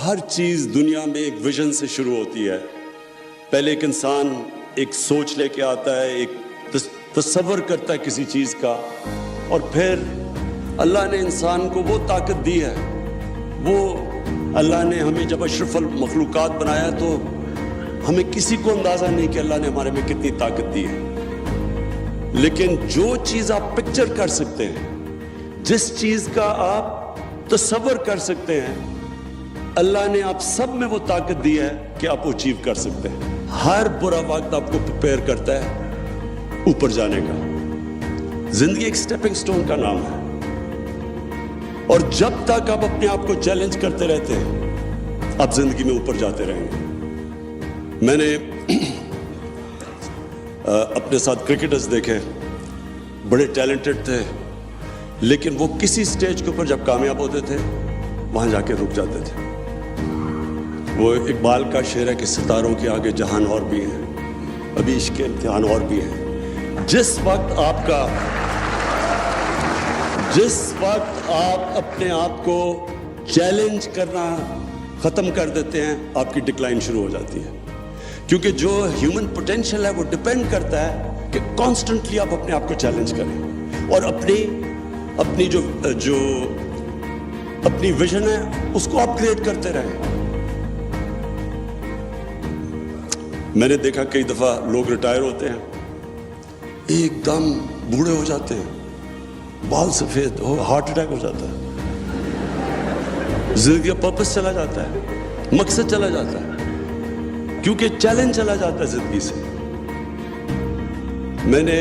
ہر چیز دنیا میں ایک ویژن سے شروع ہوتی ہے. پہلے ایک انسان ایک سوچ لے کے آتا ہے, ایک تصور کرتا ہے کسی چیز کا, اور پھر اللہ نے انسان کو وہ طاقت دی ہے. وہ اللہ نے ہمیں جب اشرف المخلوقات بنایا تو ہمیں کسی کو اندازہ نہیں کہ اللہ نے ہمارے میں کتنی طاقت دی ہے. لیکن جو چیز آپ پکچر کر سکتے ہیں, جس چیز کا آپ تصور کر سکتے ہیں, اللہ نے آپ سب میں وہ طاقت دی ہے کہ آپ اچیو کر سکتے ہیں. ہر برا وقت آپ کو پریپیئر کرتا ہے اوپر جانے کا. زندگی ایک سٹیپنگ سٹون کا نام ہے, اور جب تک آپ اپنے آپ کو چیلنج کرتے رہتے ہیں آپ زندگی میں اوپر جاتے رہیں گے. میں نے اپنے ساتھ کرکٹرز دیکھے, بڑے ٹیلنٹڈ تھے, لیکن وہ کسی سٹیج کے اوپر جب کامیاب ہوتے تھے وہاں جا کے رک جاتے تھے. وہ اقبال کا شعر ہے کہ ستاروں کے آگے جہان اور بھی ہیں, ابھی عشق کے امتحان اور بھی ہیں. جس وقت آپ اپنے آپ کو چیلنج کرنا ختم کر دیتے ہیں آپ کی ڈکلائن شروع ہو جاتی ہے. کیونکہ جو ہیومن پوٹینشیل ہے وہ ڈپینڈ کرتا ہے کہ کانسٹنٹلی آپ اپنے آپ کو چیلنج کریں اور اپنی جو اپنی ویژن ہے اس کو اپ گریڈ کرتے رہیں. میں نے دیکھا کئی دفعہ لوگ ریٹائر ہوتے ہیں, ایک دم بوڑھے ہو جاتے ہیں, بال سفید ہو, ہارٹ اٹیک ہو جاتا ہے, زندگی کا پرپس چلا جاتا ہے, مقصد چلا جاتا ہے, کیونکہ چیلنج چلا جاتا ہے زندگی سے. میں نے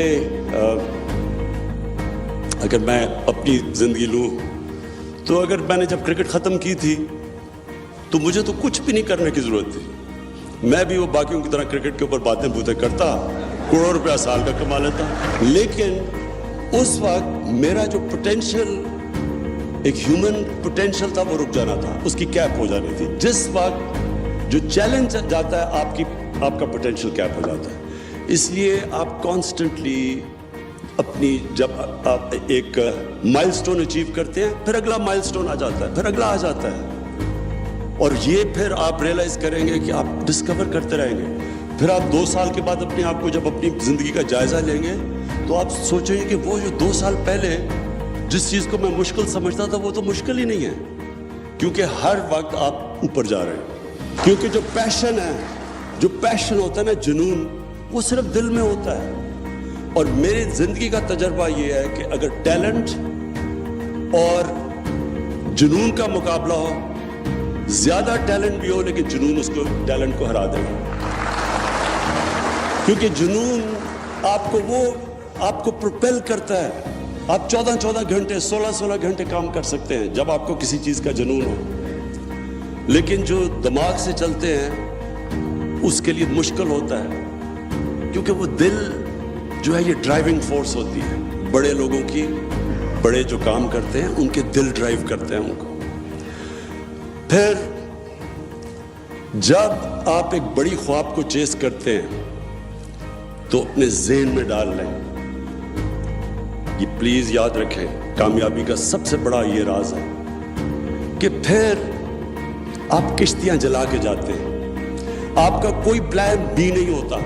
اگر میں اپنی زندگی لوں تو اگر میں نے جب کرکٹ ختم کی تھی تو مجھے تو کچھ بھی نہیں کرنے کی ضرورت تھی. میں بھی وہ باقیوں کی طرح کرکٹ کے اوپر باتیں بوتیں کرتا, کروڑوں روپیہ سال کا کما لیتا, لیکن اس وقت میرا جو پوٹینشیل, ایک ہیومن پوٹینشیل تھا, وہ رک جانا تھا, اس کی کیپ ہو جانی تھی. جس وقت جو چیلنج جاتا ہے آپ کا پوٹینشیل کیپ ہو جاتا ہے. اس لیے آپ کانسٹنٹلی اپنی, جب آپ ایک مائل سٹون اچیو کرتے ہیں پھر اگلا مائل سٹون آ جاتا ہے, پھر اگلا آ جاتا ہے, اور یہ پھر آپ ریئلائز کریں گے کہ آپ ڈسکور کرتے رہیں گے. پھر آپ 2 سال کے بعد اپنے آپ کو جب اپنی زندگی کا جائزہ لیں گے تو آپ سوچیں گے کہ وہ جو 2 سال پہلے جس چیز کو میں مشکل سمجھتا تھا وہ تو مشکل ہی نہیں ہے, کیونکہ ہر وقت آپ اوپر جا رہے ہیں. کیونکہ جو پیشن ہوتا ہے نا, جنون, وہ صرف دل میں ہوتا ہے. اور میری زندگی کا تجربہ یہ ہے کہ اگر ٹیلنٹ اور جنون کا مقابلہ ہو, زیادہ ٹیلنٹ بھی ہو لیکن جنون اس کو ٹیلنٹ کو ہرا دے گا. کیونکہ جنون آپ کو پروپیل کرتا ہے. آپ 14 گھنٹے 16 گھنٹے کام کر سکتے ہیں جب آپ کو کسی چیز کا جنون ہو, لیکن جو دماغ سے چلتے ہیں اس کے لیے مشکل ہوتا ہے, کیونکہ وہ دل جو ہے یہ ڈرائیونگ فورس ہوتی ہے. بڑے لوگوں کی, بڑے جو کام کرتے ہیں ان کے دل ڈرائیو کرتے ہیں ان کو. پھر جب آپ ایک بڑی خواب کو چیز کرتے ہیں تو اپنے ذہن میں ڈال لیں, یہ پلیز یاد رکھیں, کامیابی کا سب سے بڑا یہ راز ہے کہ پھر آپ کشتیاں جلا کے جاتے ہیں. آپ کا کوئی پلان بی نہیں ہوتا.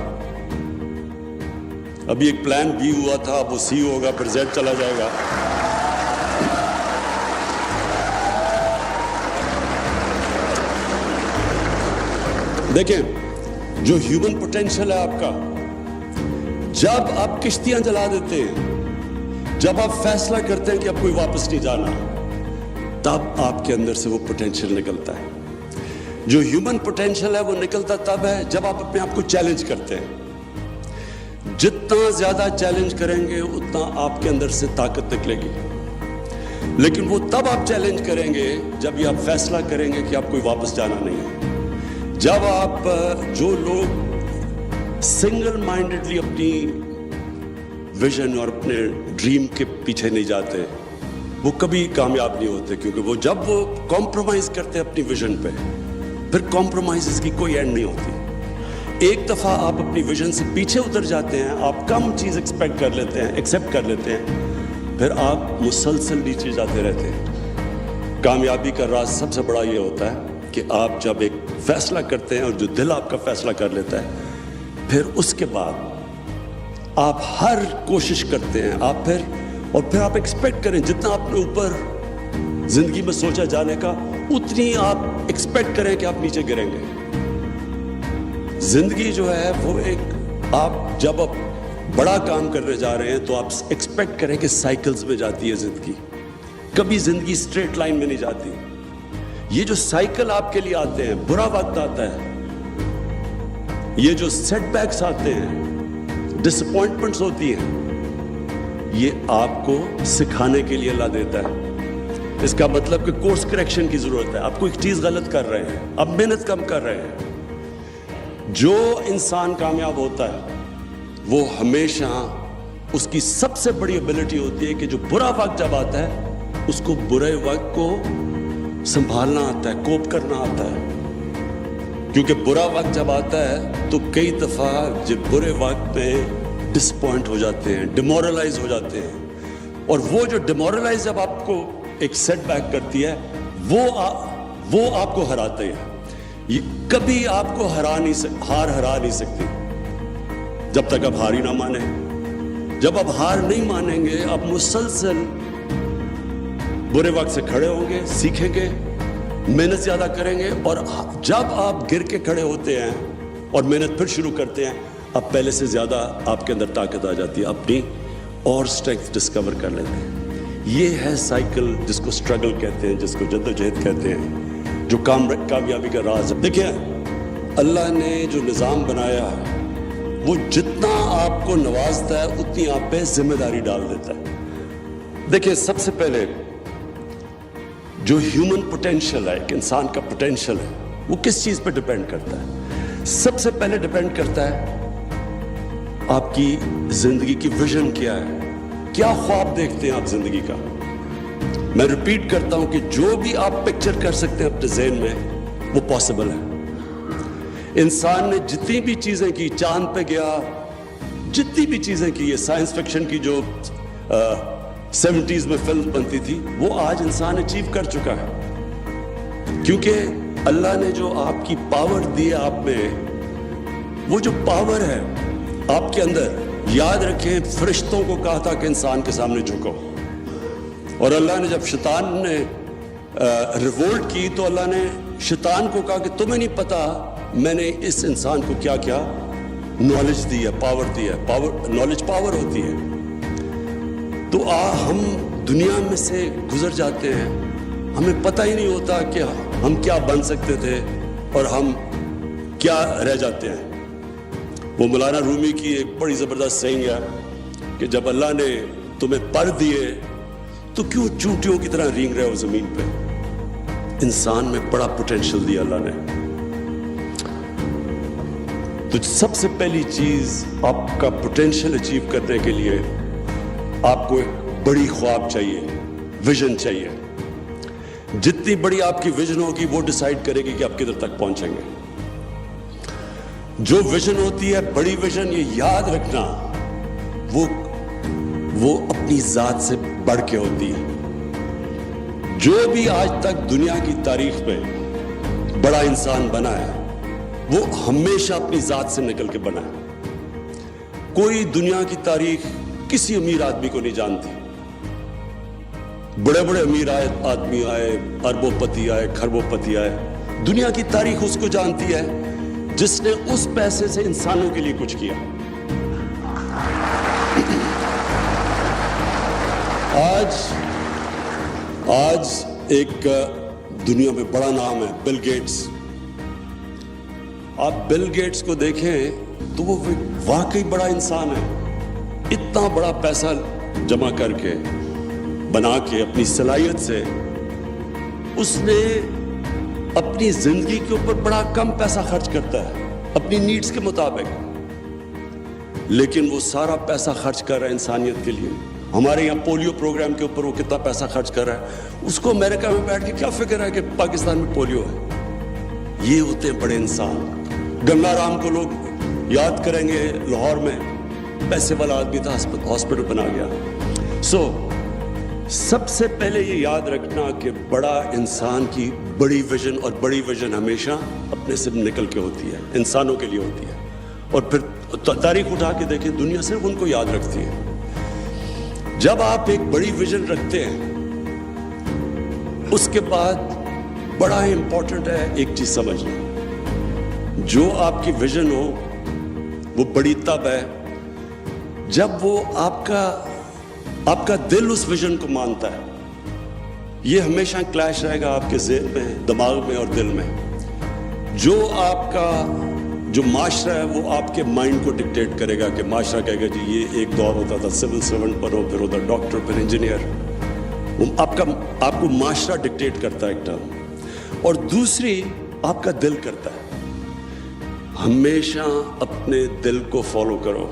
ابھی ایک پلان بی ہوا تھا, وہ سی ہوگا, پھر زیڈ چلا جائے گا. دیکھیں, جو ہیومن پوٹینشیل ہے آپ کا, جب آپ کشتیاں جلا دیتے ہیں, جب آپ فیصلہ کرتے ہیں کہ اب کوئی واپس نہیں جانا, تب آپ کے اندر سے وہ پوٹینشیل نکلتا ہے. جو ہیومن پوٹینشیل ہے وہ نکلتا تب ہے جب آپ اپنے آپ کو چیلنج کرتے ہیں. جتنا زیادہ چیلنج کریں گے اتنا آپ کے اندر سے طاقت نکلے گی. لیکن وہ تب آپ چیلنج کریں گے جب یہ آپ فیصلہ کریں گے کہ آپ کوئی واپس جانا نہیں ہے. جب آپ, جو لوگ سنگل مائنڈڈلی اپنی ویژن اور اپنے ڈریم کے پیچھے نہیں جاتے, وہ کبھی کامیاب نہیں ہوتے. کیونکہ جب وہ کمپرومائز کرتے ہیں اپنی ویژن پہ, پھر کمپرومائز کی کوئی اینڈ نہیں ہوتی. ایک دفعہ آپ اپنی ویژن سے پیچھے اتر جاتے ہیں, آپ کم چیز ایکسپیکٹ کر لیتے ہیں, ایکسیپٹ کر لیتے ہیں, پھر آپ مسلسل نیچے جاتے رہتے ہیں. کامیابی کا راز سب سے بڑا یہ ہوتا ہے کہ آپ جب ایک فیصلہ کرتے ہیں اور جو دل آپ کا فیصلہ کر لیتا ہے، پھر اس کے بعد آپ ہر کوشش کرتے ہیں، آپ پھر آپ ایکسپیکٹ کریں جتنا آپ نے اوپر زندگی میں سوچا جانے کا، اتنی آپ ایکسپیکٹ کریں کہ آپ نیچے گریں گے. زندگی جو ہے وہ آپ جب آپ بڑا کام کرنے جا رہے ہیں تو آپ ایکسپیکٹ کریں کہ سائیکلز میں جاتی ہے زندگی، کبھی زندگی اسٹریٹ لائن میں نہیں جاتی. یہ جو سائیکل آپ کے لیے آتے ہیں، برا وقت آتا ہے، یہ جو سیٹ بیکس آتے ہیں، ڈس اپوائنٹمنٹس ہوتی ہیں، یہ آپ کو سکھانے کے لیے اللہ دیتا ہے. اس کا مطلب کہ کورس کریکشن کی ضرورت ہے. آپ کو ایک چیز غلط کر رہے ہیں، اب محنت کم کر رہے ہیں. جو انسان کامیاب ہوتا ہے وہ ہمیشہ اس کی سب سے بڑی ایبلٹی ہوتی ہے کہ جو برا وقت جب آتا ہے اس کو برے وقت کو سنبھالنا آتا ہے، کوپ کرنا آتا ہے. کیونکہ برا وقت جب آتا ہے تو کئی دفعہ جب برے وقت میں ڈس پوائنٹ ہو جاتے ہیں، ڈیمورلائز ہو جاتے ہیں، اور وہ جو ڈیمورلائز جب آپ کو ایک سیٹ بیک کرتی ہے وہ آپ کو ہراتے ہیں. یہ کبھی آپ کو ہار ہرا نہیں سکتی جب تک آپ ہار ہی نہ مانیں. جب آپ ہار نہیں مانیں گے، آپ مسلسل برے وقت سے کھڑے ہوں گے، سیکھیں گے، محنت زیادہ کریں گے، اور جب آپ گر کے کھڑے ہوتے ہیں اور محنت پھر شروع کرتے ہیں، اب پہلے سے زیادہ آپ کے اندر طاقت آ جاتی ہے، اپنی اور اسٹرینتھ ڈسکور کر لیتے ہیں. یہ ہے سائیکل جس کو اسٹرگل کہتے ہیں، جس کو جدوجہد کہتے ہیں، جو کامیابی کا راز ہے. دیکھیں اللہ نے جو نظام بنایا ہے وہ جتنا آپ کو نوازتا ہے اتنی آپ پہ ذمہ داری ڈال دیتا ہے. دیکھیں سب سے پہلے جو ہیومن پوٹینشیل ہے، ایک انسان کا پوٹینشیل ہے، وہ کس چیز پہ ڈیپینڈ کرتا ہے؟ سب سے پہلے ڈیپینڈ کرتا ہے آپ کی زندگی کی ویژن کیا ہے، کیا خواب دیکھتے ہیں آپ زندگی کا. میں ریپیٹ کرتا ہوں کہ جو بھی آپ پکچر کر سکتے ہیں اپنے ذہن میں وہ پاسبل ہے. انسان نے جتنی بھی چیزیں کی، چاند پہ گیا، جتنی بھی چیزیں کی، یہ سائنس فکشن کی جو 70s میں فلم بنتی تھی، وہ آج انسان اچیو کر چکا ہے. کیونکہ اللہ نے جو آپ کی پاور دی ہے آپ میں، وہ جو پاور ہے آپ کے اندر، یاد رکھیں فرشتوں کو کہا تھا کہ انسان کے سامنے جھکو، اور اللہ نے جب شیطان نے ریوولٹ کی تو اللہ نے شیطان کو کہا کہ تمہیں نہیں پتا میں نے اس انسان کو کیا کیا نالج دی ہے، پاور دی ہے. نالج پاور ہوتی ہے. تو ہم دنیا میں سے گزر جاتے ہیں، ہمیں پتہ ہی نہیں ہوتا کہ ہم کیا بن سکتے تھے اور ہم کیا رہ جاتے ہیں. وہ مولانا رومی کی ایک بڑی زبردست سینگ ہے کہ جب اللہ نے تمہیں پر دیے تو کیوں چونٹیوں کی طرح رینگ رہے ہو زمین پہ. انسان میں بڑا پوٹینشیل دیا اللہ نے. تو سب سے پہلی چیز آپ کا پوٹینشیل اچیو کرنے کے لیے آپ کو ایک بڑی خواب چاہیے، ویژن چاہیے. جتنی بڑی آپ کی ویژن ہوگی وہ ڈیسائیڈ کرے گی کہ آپ کدھر تک پہنچیں گے. جو ویژن ہوتی ہے بڑی ویژن، یہ یاد رکھنا، وہ اپنی ذات سے بڑھ کے ہوتی ہے. جو بھی آج تک دنیا کی تاریخ میں بڑا انسان بنا ہے وہ ہمیشہ اپنی ذات سے نکل کے بنا ہے. کوئی دنیا کی تاریخ کسی امیر آدمی کو نہیں جانتی. بڑے بڑے امیر آدمی آئے، اربوں پتی آئے، کھربوں پتی آئے، دنیا کی تاریخ اس کو جانتی ہے جس نے اس پیسے سے انسانوں کے لیے کچھ کیا. آج ایک دنیا میں بڑا نام ہے بل گیٹس. آپ بل گیٹس کو دیکھیں تو وہ واقعی بڑا انسان ہے. اتنا بڑا پیسہ جمع کر کے، بنا کے، اپنی صلاحیت سے اس نے اپنی زندگی کے اوپر بڑا کم پیسہ خرچ کرتا ہے اپنی نیڈز کے مطابق، لیکن وہ سارا پیسہ خرچ کر رہا ہے انسانیت کے لیے. ہمارے یہاں پولیو پروگرام کے اوپر وہ کتنا پیسہ خرچ کر رہا ہے، اس کو امریکہ میں بیٹھ کے کیا فکر ہے کہ پاکستان میں پولیو ہے. یہ ہوتے ہیں بڑے انسان. گنگا رام کو لوگ یاد کریں گے، لاہور میں پیسے والا آدمی تھا، ہاسپٹل بنا گیا. سب سے پہلے یہ یاد رکھنا کہ بڑا انسان کی بڑی ویژن، اور بڑی ویژن ہمیشہ اپنے سے نکل کے ہوتی ہے، انسانوں کے لیے ہوتی ہے. اور پھر تاریخ اٹھا کے دیکھیں، دنیا صرف ان کو یاد رکھتی ہے. جب آپ ایک بڑی ویژن رکھتے ہیں، اس کے بعد بڑا امپورٹنٹ ہے ایک چیز سمجھنا، جو آپ کی ویژن ہو وہ بڑی تب ہے جب وہ آپ کا دل اس ویژن کو مانتا ہے. یہ ہمیشہ کلیش رہے گا آپ کے ذہن میں، دماغ میں اور دل میں. جو معاشرہ ہے وہ آپ کے مائنڈ کو ڈکٹیٹ کرے گا، کہ معاشرہ کہے گا جی یہ ایک دور ہوتا تھا سول سرونٹ پر ہو، پھر ادھر ڈاکٹر، پھر انجینئر. آپ کو معاشرہ ڈکٹیٹ کرتا ہے ایک ٹرم. اور دوسری آپ کا دل کرتا ہے. ہمیشہ اپنے دل کو فالو کرو.